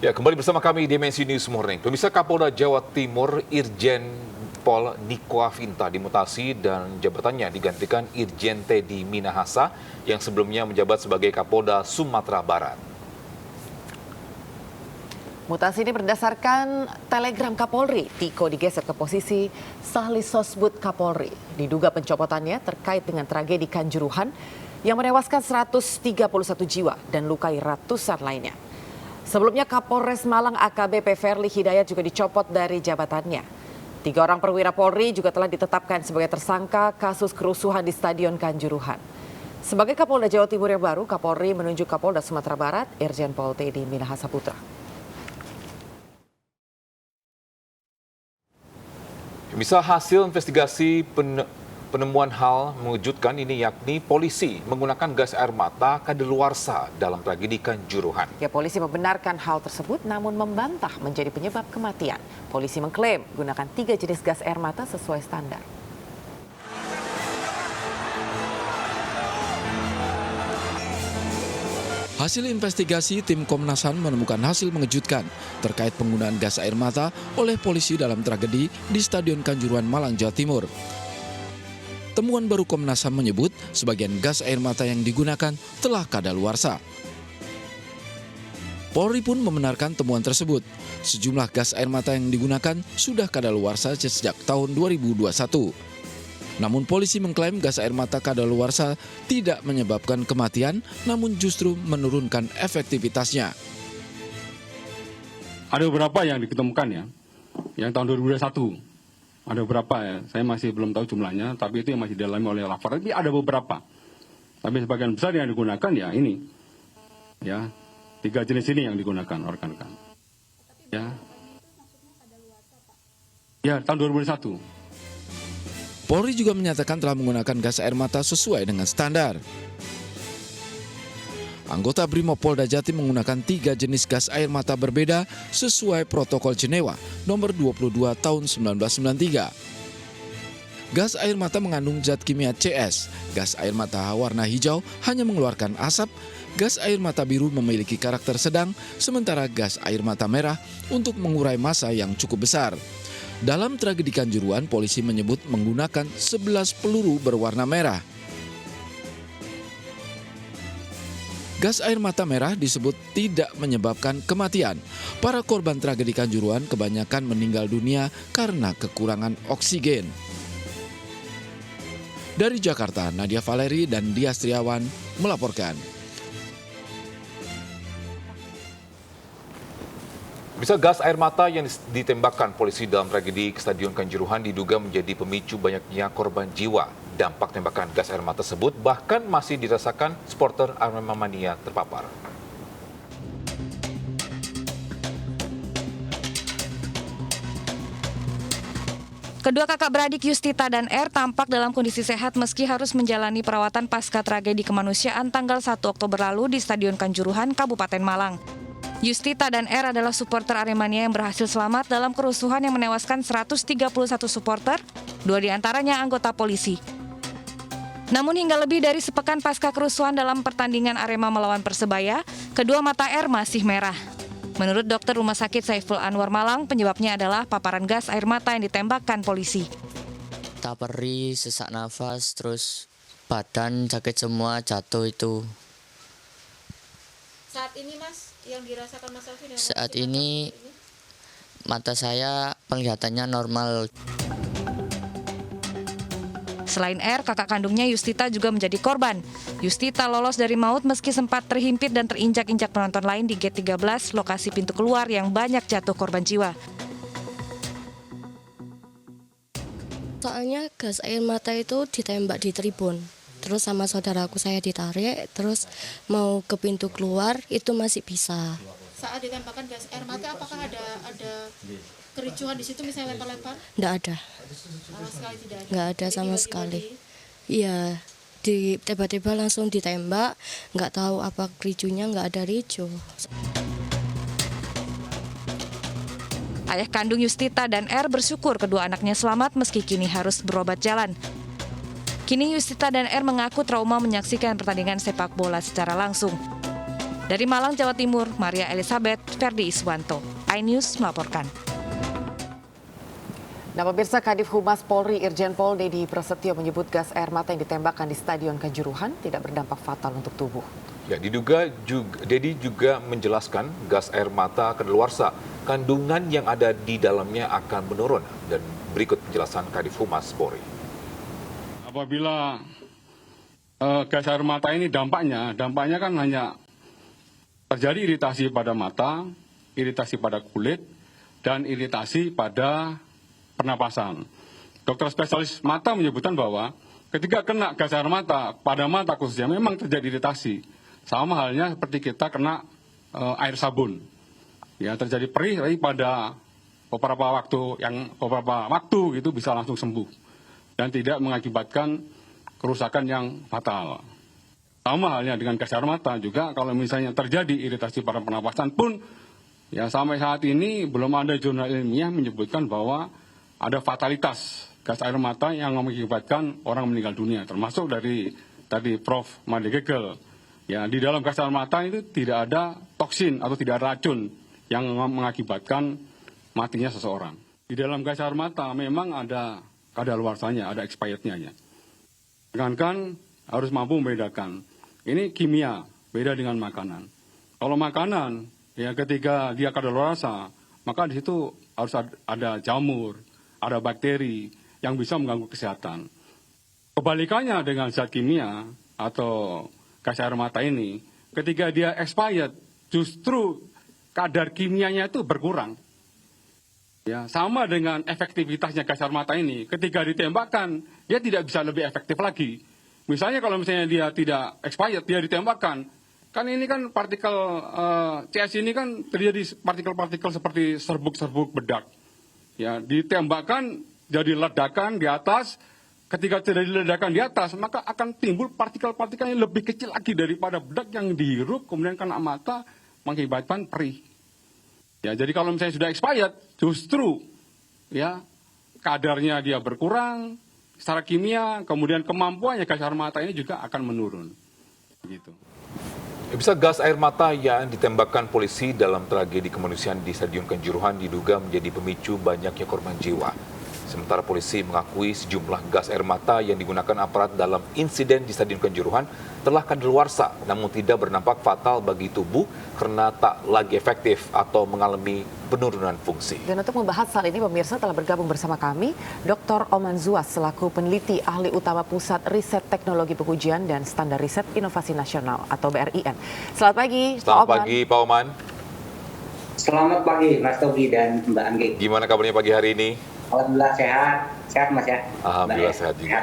Ya, kembali bersama kami di Dimensi News Morning. Pemirsa, Kapolda Jawa Timur Irjen Pol Niko Afinta dimutasi dan jabatannya digantikan Irjen Teddy Minahasa yang sebelumnya menjabat sebagai Kapolda Sumatera Barat. Mutasi ini berdasarkan telegram Kapolri. Tiko digeser ke posisi Sahlisosbud Kapolri. Diduga pencopotannya terkait dengan tragedi Kanjuruhan yang menewaskan 131 jiwa dan lukai ratusan lainnya. Sebelumnya Kapolres Malang AKBP Ferly Hidayat juga dicopot dari jabatannya. 3 orang perwira Polri juga telah ditetapkan sebagai tersangka kasus kerusuhan di Stadion Kanjuruhan. Sebagai Kapolda Jawa Timur yang baru, Kapolri menunjuk Kapolda Sumatera Barat, Irjen Pol Teddy Minahasa Putra. Bisa hasil investigasi penemuan hal mengejutkan ini, yakni polisi menggunakan gas air mata kadaluarsa dalam tragedi Kanjuruhan. Ya, polisi membenarkan hal tersebut namun membantah menjadi penyebab kematian. Polisi mengklaim gunakan 3 jenis gas air mata sesuai standar. Hasil investigasi tim Komnas HAM menemukan hasil mengejutkan terkait penggunaan gas air mata oleh polisi dalam tragedi di Stadion Kanjuruhan, Malang, Jawa Timur. Temuan baru Komnas HAM menyebut sebagian gas air mata yang digunakan telah kadaluarsa. Polri pun membenarkan temuan tersebut. Sejumlah gas air mata yang digunakan sudah kadaluarsa sejak tahun 2021. Namun polisi mengklaim gas air mata kadaluarsa tidak menyebabkan kematian, namun justru menurunkan efektivitasnya. Ada beberapa yang diketemukan ya, yang tahun 2021. Ada beberapa ya, saya masih belum tahu jumlahnya, tapi itu yang masih didalami oleh lapor. Tapi ada beberapa. Tapi sebagian besar yang digunakan ya ini. Ya, 3 jenis ini yang digunakan rekan-rekan. Ya, tahun 2021. Polri juga menyatakan telah menggunakan gas air mata sesuai dengan standar. Anggota Brimopolda Jatim menggunakan 3 jenis gas air mata berbeda sesuai protokol Jenewa nomor 22 tahun 1993. Gas air mata mengandung zat kimia CS. Gas air mata warna hijau hanya mengeluarkan asap. Gas air mata biru memiliki karakter sedang, sementara gas air mata merah untuk mengurai massa yang cukup besar. Dalam tragedi Kanjuruhan, polisi menyebut menggunakan 11 peluru berwarna merah. Gas air mata merah disebut tidak menyebabkan kematian. Para korban tragedi Kanjuruhan kebanyakan meninggal dunia karena kekurangan oksigen. Dari Jakarta, Nadia Valeri dan Dias Triawan melaporkan. Bisa gas air mata yang ditembakkan polisi dalam tragedi Stadion Kanjuruhan diduga menjadi pemicu banyaknya korban jiwa. Dampak tembakan gas air mata tersebut bahkan masih dirasakan supporter Arema Mania terpapar. Kedua kakak beradik Yustita dan R tampak dalam kondisi sehat meski harus menjalani perawatan pasca tragedi kemanusiaan tanggal 1 Oktober lalu di Stadion Kanjuruhan, Kabupaten Malang. Yustita dan R adalah supporter Aremania yang berhasil selamat dalam kerusuhan yang menewaskan 131 supporter, 2 diantaranya anggota polisi. Namun hingga lebih dari sepekan pasca kerusuhan dalam pertandingan Arema melawan Persebaya, kedua mata R masih merah. Menurut dokter Rumah Sakit Saiful Anwar Malang, penyebabnya adalah paparan gas air mata yang ditembakkan polisi. Perih, sesak nafas, terus badan sakit semua, jatuh itu. Saat ini Mas, yang dirasakan Mas Alvin? Saat ini mata saya penglihatannya normal. Selain R, kakak kandungnya Yustita juga menjadi korban. Yustita lolos dari maut meski sempat terhimpit dan terinjak-injak penonton lain di gate 13, lokasi pintu keluar yang banyak jatuh korban jiwa. Soalnya gas air mata itu ditembak di tribun. Terus sama saudaraku saya ditarik, terus mau ke pintu keluar itu masih bisa. Saat ditembakkan gas air mata, apakah ada kericuhan di situ misalnya lempar-lempar? Nggak ada. Sama sekali tidak ada. Nggak ada sama sekali. Iya, tiba-tiba langsung ditembak, nggak tahu apa ricunya, nggak ada ricu. Ayah kandung Yustita dan R bersyukur kedua anaknya selamat meski kini harus berobat jalan. Kini Yustita dan R mengaku trauma menyaksikan pertandingan sepak bola secara langsung. Dari Malang, Jawa Timur, Maria Elizabeth, Ferdi Iswanto, iNews melaporkan. Nah, pemirsa, Kadif Humas Polri Irjen Pol Dedi Prasetyo menyebut gas air mata yang ditembakkan di Stadion Kanjuruhan tidak berdampak fatal untuk tubuh. Ya, Dedi juga menjelaskan gas air mata kadaluarsa, kandungan yang ada di dalamnya akan menurun. Dan berikut penjelasan Kadif Humas Polri. Apabila gas air mata ini dampaknya kan hanya terjadi iritasi pada mata, iritasi pada kulit, dan iritasi pada pernapasan. Dokter spesialis mata menyebutkan bahwa ketika kena gas air mata, pada mata khususnya memang terjadi iritasi. Sama halnya seperti kita kena air sabun. Ya, terjadi perih tapi pada beberapa waktu gitu bisa langsung sembuh dan tidak mengakibatkan kerusakan yang fatal. Sama halnya dengan gas air mata juga, kalau misalnya terjadi iritasi pada pernapasan pun, ya sampai saat ini belum ada jurnal ilmiah menyebutkan bahwa ada fatalitas gas air mata yang mengakibatkan orang meninggal dunia, termasuk dari tadi Prof. Made Gegel. Ya, di dalam gas air mata itu tidak ada toksin atau tidak ada racun yang mengakibatkan matinya seseorang. Di dalam gas air mata memang ada kadaluarsanya, ada expirednya ya. Sedangkan harus mampu membedakan. Ini kimia, beda dengan makanan. Kalau makanan, ya ketika dia kadaluarsa, maka di situ harus ada jamur, ada bakteri yang bisa mengganggu kesehatan. Kebalikannya dengan zat kimia atau gas air mata ini, ketika dia expired, justru kadar kimianya itu berkurang. Ya, sama dengan efektivitasnya gas air mata ini, ketika ditembakkan, dia tidak bisa lebih efektif lagi. Misalnya kalau misalnya dia tidak expired, dia ditembakkan, kan ini kan partikel CS ini kan terjadi partikel-partikel seperti serbuk-serbuk bedak. Ya, ditembakkan jadi ledakan di atas. Ketika terjadi ledakan di atas, maka akan timbul partikel-partikel yang lebih kecil lagi daripada bedak yang dihirup, kemudian kena mata, mengakibatkan perih. Ya, jadi kalau misalnya sudah expired, justru ya kadarnya dia berkurang secara kimia, kemudian kemampuannya gas air mata ini juga akan menurun. Begitu. Bisa gas air mata yang ditembakkan polisi dalam tragedi kemanusiaan di Stadion Kanjuruhan diduga menjadi pemicu banyaknya korban jiwa. Sementara polisi mengakui sejumlah gas air mata yang digunakan aparat dalam insiden di Stadion Kanjuruhan telah kadaluarsa, namun tidak berdampak fatal bagi tubuh karena tak lagi efektif atau mengalami penurunan fungsi. Dan untuk membahas hal ini, pemirsa, telah bergabung bersama kami Dr. Oman Zuas selaku peneliti ahli utama Pusat Riset Teknologi Pengujian dan Standar Riset Inovasi Nasional atau BRIN. Selamat pagi, Selamat pagi, Pak Oman. Selamat pagi, Mas Togi dan Mbak Anggi. Gimana kabarnya pagi hari ini? Alhamdulillah sehat Mas ya. Alhamdulillah sehat juga.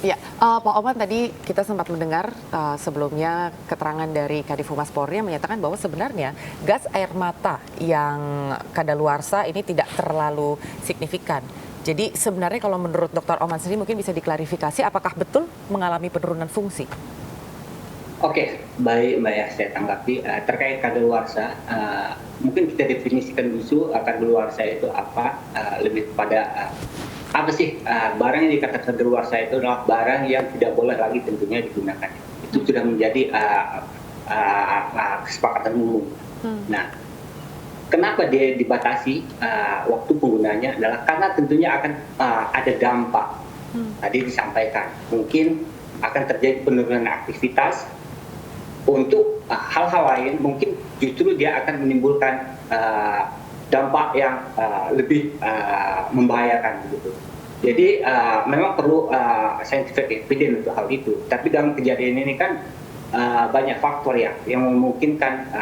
Ya, Pak Oman, tadi kita sempat mendengar sebelumnya keterangan dari Kadif Humas Polri yang menyatakan bahwa sebenarnya gas air mata yang kadaluarsa ini tidak terlalu signifikan. Jadi sebenarnya kalau menurut Dr. Oman sendiri mungkin bisa diklarifikasi apakah betul mengalami penurunan fungsi? Oke, baik Mbak ya, saya tanggapi terkait kadaluarsa. Mungkin kita definisikan dulu kadaluarsa itu apa, lebih pada apa sih barang yang dikatakan kadaluarsa itu adalah barang yang tidak boleh lagi tentunya digunakan. Itu sudah menjadi kesepakatan umum. Nah, kenapa dia dibatasi waktu penggunaannya adalah karena tentunya akan ada dampak. Tadi disampaikan, mungkin akan terjadi penurunan aktivitas. Untuk hal-hal lain mungkin justru dia akan menimbulkan dampak yang lebih membahayakan gitu. Jadi memang perlu scientific evidence untuk hal itu. Tapi dalam kejadian ini kan banyak faktor ya yang memungkinkan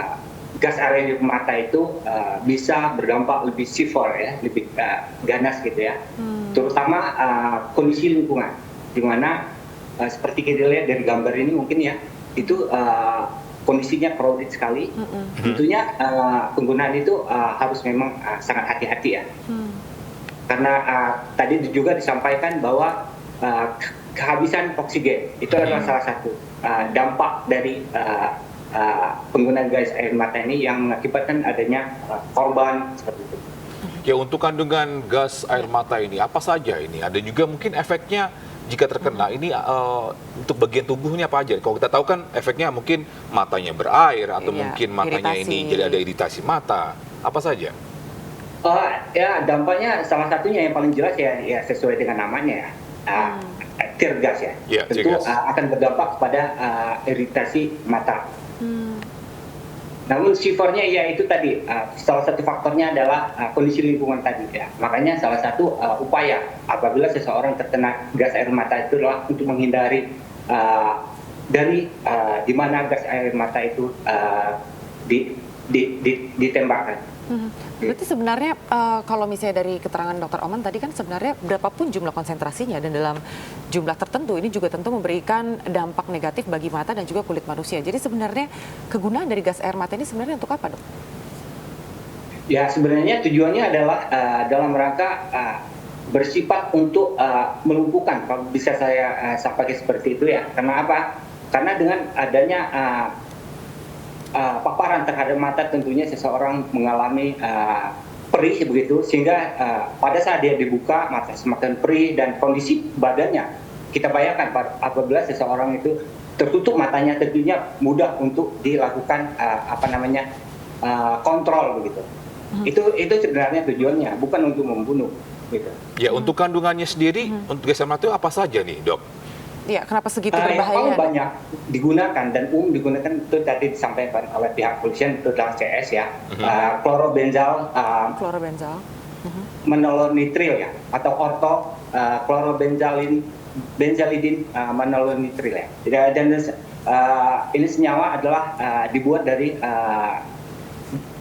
gas air mata itu bisa berdampak lebih severe ya, lebih ganas gitu ya. Terutama kondisi lingkungan, di mana seperti kita lihat dari gambar ini mungkin ya, itu kondisinya crowded sekali. Tentunya penggunaan itu harus memang sangat hati-hati ya. Karena tadi juga disampaikan bahwa kehabisan oksigen itu adalah salah satu dampak dari penggunaan gas air mata ini yang mengakibatkan adanya korban seperti itu. Ya, untuk kandungan gas air mata ini apa saja ini? Ada juga mungkin efeknya jika terkena ini untuk bagian tubuhnya apa aja? Kalau kita tahu kan efeknya mungkin matanya berair atau Iya, mungkin matanya ini iritasi. jadi ada iritasi mata. Apa saja? Ya dampaknya salah satunya yang paling jelas ya sesuai dengan namanya ya, tear gas ya. Ya, Tentu tear gas. akan berdampak kepada iritasi mata. Namun sifatnya ya itu tadi salah satu faktornya adalah kondisi lingkungan tadi ya. Makanya salah satu upaya apabila seseorang terkena gas air mata itu adalah untuk menghindari dari di mana gas air mata itu ditembakkan. Berarti sebenarnya kalau misalnya dari keterangan Dr. Oman tadi kan sebenarnya berapapun jumlah konsentrasinya dan dalam jumlah tertentu ini juga tentu memberikan dampak negatif bagi mata dan juga kulit manusia. Jadi sebenarnya kegunaan dari gas air mata ini sebenarnya untuk apa, Dok? Ya sebenarnya tujuannya adalah dalam rangka bersifat untuk melumpuhkan, kalau bisa saya sampaikan seperti itu ya. Karena apa? Karena dengan adanya paparan terhadap mata tentunya seseorang mengalami perih begitu, sehingga pada saat dia dibuka mata semakin perih dan kondisi badannya kita bayangkan apabila seseorang itu tertutup matanya tentunya mudah untuk dilakukan kontrol begitu. Itu sebenarnya tujuannya, bukan untuk membunuh gitu. Ya, untuk kandungannya sendiri untuk gas air mata itu apa saja nih, Dok? Iya, kenapa segitu Yang paling berbahaya? banyak digunakan dan digunakan itu tadi disampaikan oleh pihak polisian itu adalah CS ya, klorobenzal, Klorobenzal. menolonitril ya, atau klorobenzalidin menolonitril ya. Dan ini senyawa adalah dibuat dari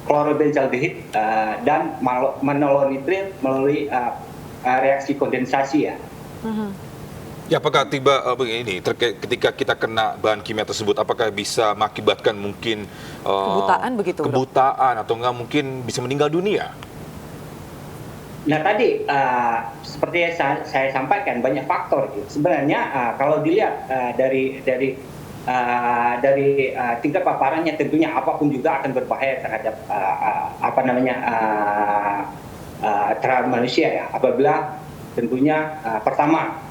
klorobenzaldehid dan menolonitril melalui reaksi kondensasi ya. Ya, apakah begini terkait ketika kita kena bahan kimia tersebut, apakah bisa mengakibatkan mungkin Kebutaan begitu, Dok? kebutaan atau enggak mungkin bisa meninggal dunia? Nah tadi seperti yang saya sampaikan banyak faktor gitu. Sebenarnya kalau dilihat dari tingkat paparannya tentunya apapun juga akan berbahaya terhadap terhadap manusia ya. Apabila tentunya pertama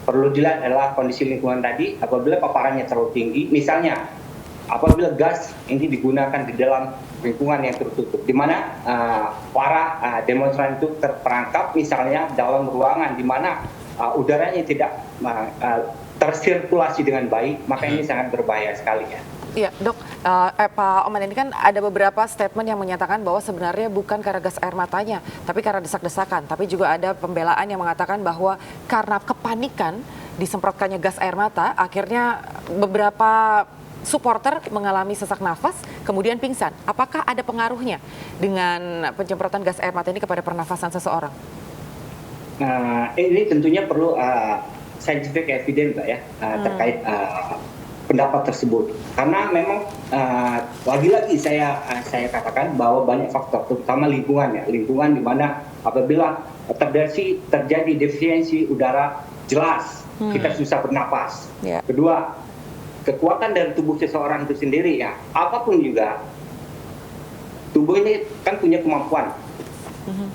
perlu dilihat adalah kondisi lingkungan tadi. Apabila paparannya terlalu tinggi, misalnya apabila gas ini digunakan di dalam lingkungan yang tertutup, di mana para demonstran itu terperangkap misalnya dalam ruangan di mana udaranya tidak tersirkulasi dengan baik, maka ini sangat berbahaya sekali ya. Iya, Dok, Pak Oman, ini kan ada beberapa statement yang menyatakan bahwa sebenarnya bukan karena gas air matanya, tapi karena desak-desakan. Tapi juga ada pembelaan yang mengatakan bahwa karena kepanikan disemprotkannya gas air mata, akhirnya beberapa supporter mengalami sesak nafas, kemudian pingsan. Apakah ada pengaruhnya dengan penyemprotan gas air mata ini kepada pernafasan seseorang? Ini tentunya perlu scientific evidence Mbak ya, terkait pendapat tersebut. Karena memang lagi-lagi saya katakan bahwa banyak faktor, terutama lingkungan ya, lingkungan di mana apabila terjadi defisiensi udara jelas, kita susah bernapas. Yeah. Kedua, kekuatan dari tubuh seseorang itu sendiri ya, apapun juga, tubuh ini kan punya kemampuan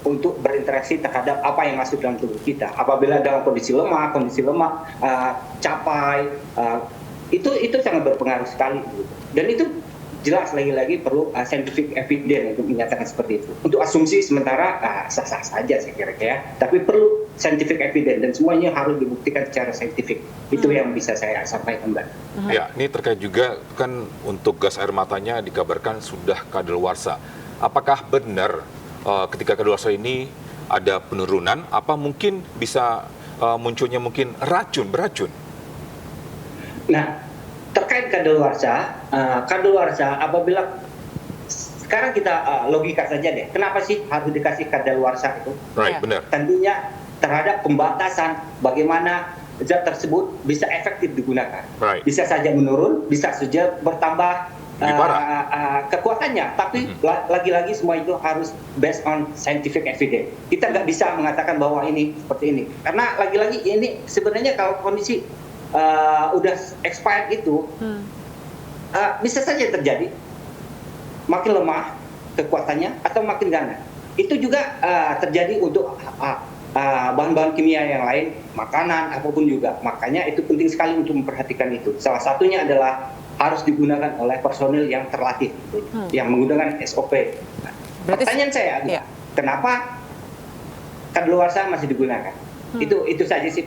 untuk berinteraksi terhadap apa yang masuk dalam tubuh kita. Apabila dalam kondisi lemah capai, itu sangat berpengaruh sekali. Dan itu jelas lagi-lagi perlu scientific evidence untuk menyatakan seperti itu. Untuk asumsi sementara sah-sah saja saya kira ya, tapi perlu scientific evidence dan semuanya harus dibuktikan secara saintifik. Itu yang bisa saya sampaikan, Mbak. Ya, ini terkait juga kan untuk gas air matanya dikabarkan sudah kadaluarsa. Apakah benar ketika kadaluarsa ini ada penurunan? Apa mungkin bisa munculnya mungkin beracun? Nah, terkait kadaluarsa apabila sekarang kita logika saja deh, kenapa sih harus dikasih kadaluarsa itu? Right, Ya. benar. Tentunya terhadap pembatasan bagaimana zat tersebut bisa efektif digunakan. Right. Bisa saja menurun, bisa saja bertambah Lebih parah. kekuatannya, tapi lagi-lagi semua itu harus based on scientific evidence. Kita nggak bisa mengatakan bahwa ini seperti ini, karena lagi-lagi ini sebenarnya kalau kondisi udah expired itu bisa saja terjadi makin lemah kekuatannya atau makin ganas. Itu juga terjadi untuk bahan-bahan kimia yang lain, makanan, apapun juga. Makanya itu penting sekali untuk memperhatikan itu. Salah satunya adalah harus digunakan oleh personil yang terlatih, yang menggunakan SOP. Pertanyaan saya adalah, kenapa kadaluarsa masih digunakan? Itu saja sih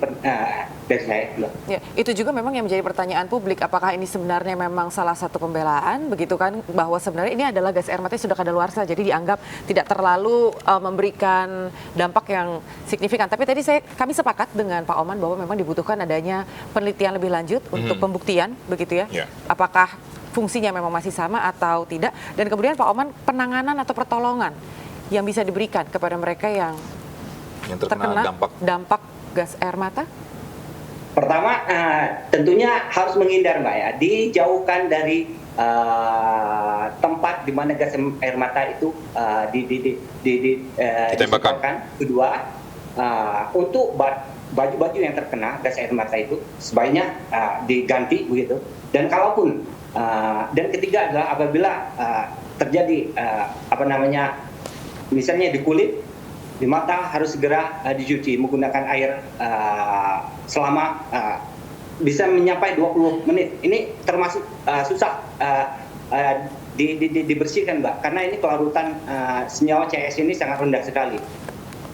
dari saya. Ya, itu juga memang yang menjadi pertanyaan publik, apakah ini sebenarnya memang salah satu pembelaan, begitu kan, bahwa sebenarnya ini adalah gas air mata yang sudah kadaluarsa, jadi dianggap tidak terlalu memberikan dampak yang signifikan. Tapi tadi kami sepakat dengan Pak Oman bahwa memang dibutuhkan adanya penelitian lebih lanjut untuk pembuktian, begitu ya. Apakah fungsinya memang masih sama atau tidak, dan kemudian Pak Oman, penanganan atau pertolongan yang bisa diberikan kepada mereka yang terkena dampak gas air mata? Pertama, tentunya harus menghindar, Mbak ya, dijauhkan dari tempat di mana gas air mata itu ditembakkan. Kedua, untuk baju-baju yang terkena gas air mata itu sebaiknya diganti begitu. Dan kalaupun dan ketiga adalah apabila terjadi misalnya di kulit, di mata, harus segera dicuci menggunakan air selama bisa mencapai 20 menit. Ini termasuk susah dibersihkan, Mbak, karena ini kelarutan senyawa CS ini sangat rendah sekali.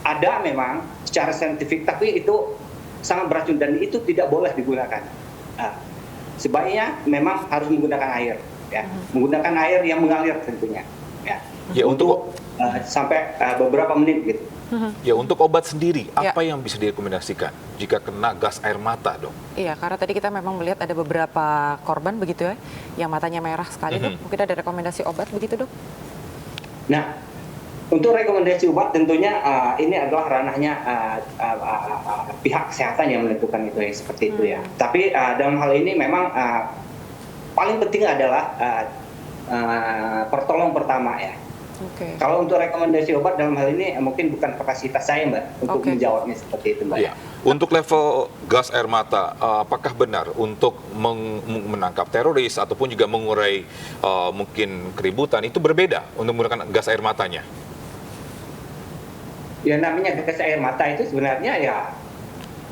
Ada memang secara saintifik, tapi itu sangat beracun dan itu tidak boleh digunakan. Sebaiknya memang harus menggunakan air, ya, menggunakan air yang mengalir tentunya, ya, untuk sampai beberapa menit gitu. Ya, untuk obat sendiri, apa yang bisa direkomendasikan jika kena gas air mata, Dok? Iya, karena tadi kita memang melihat ada beberapa korban begitu ya, yang matanya merah sekali, Dok. Mungkin ada rekomendasi obat begitu, Dok? Nah, untuk rekomendasi obat tentunya ini adalah ranahnya pihak kesehatan yang menentukan itu ya, seperti itu ya. Tapi dalam hal ini memang paling penting adalah pertolongan pertama ya. Kalau untuk rekomendasi obat dalam hal ini mungkin bukan kapasitas saya, Mbak, untuk menjawabnya seperti itu, Mbak. Ya. Untuk level gas air mata, apakah benar untuk menangkap teroris ataupun juga mengurai mungkin keributan itu berbeda untuk menggunakan gas air matanya? Ya, namanya gas air mata itu sebenarnya ya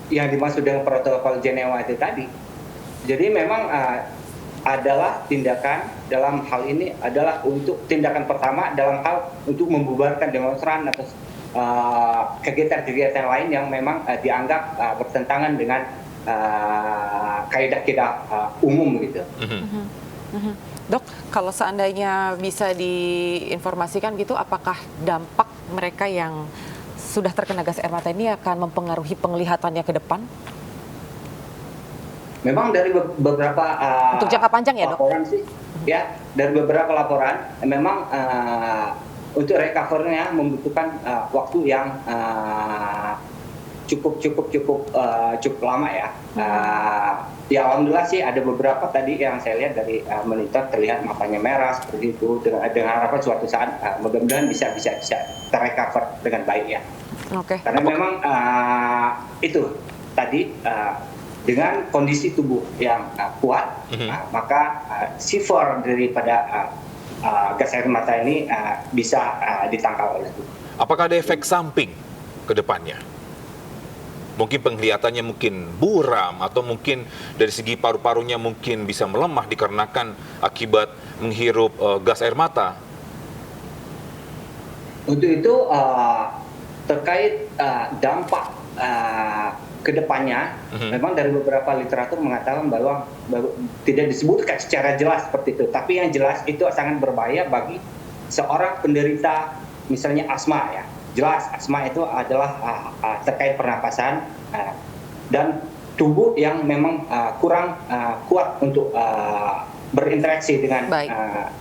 yang dimaksud dengan protokol Jenewa itu tadi. Jadi memang adalah tindakan dalam hal ini adalah untuk tindakan pertama dalam hal untuk membubarkan demonstran atau kegiatan-kegiatan lain yang memang dianggap bertentangan dengan kaidah-kaidah umum gitu. Dok, kalau seandainya bisa diinformasikan gitu, apakah dampak mereka yang sudah terkena gas air mata ini akan mempengaruhi penglihatannya ke depan? Memang dari beberapa untuk jangka panjang ya, Dok? Laporan sih, ya, dari beberapa laporan memang untuk recovery-nya membutuhkan waktu yang cukup lama ya. Ya, alhamdulillah sih ada beberapa tadi yang saya lihat dari monitor terlihat matanya merah seperti itu, dengan harapan suatu saat mudah-mudahan bisa terrecover dengan baik ya. Karena memang itu tadi dengan kondisi tubuh yang kuat, maka sifar daripada gas air mata ini bisa ditangkal oleh tubuh. Apakah ada efek samping ke depannya? Mungkin penglihatannya mungkin buram, atau mungkin dari segi paru-parunya mungkin bisa melemah dikarenakan akibat menghirup gas air mata? Untuk itu terkait dampak kedepannya, memang dari beberapa literatur mengatakan bahwa tidak disebutkan secara jelas seperti itu, tapi yang jelas itu sangat berbahaya bagi seorang penderita misalnya asma ya. Jelas asma itu adalah terkait pernapasan dan tubuh yang memang kurang kuat untuk berinteraksi dengan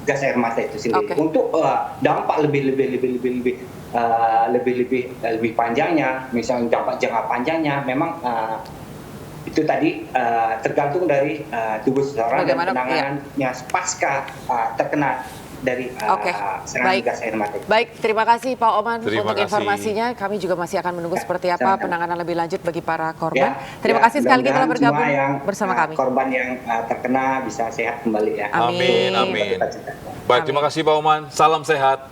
gas air mata itu sendiri. Untuk dampak lebih panjangnya, misalnya dampak jangka panjangnya, memang itu tadi tergantung dari tubuh seseorang dan penanganannya pasca terkena dari serangan gas air mata. Baik, terima kasih Pak Oman untuk informasinya. Kami juga masih akan menunggu seperti apa penanganan lebih lanjut bagi para korban. Terima kasih sekali lagi telah bergabung bersama kami. Korban yang terkena bisa sehat kembali ya. Amin. Baik, terima kasih Pak Oman. Salam sehat.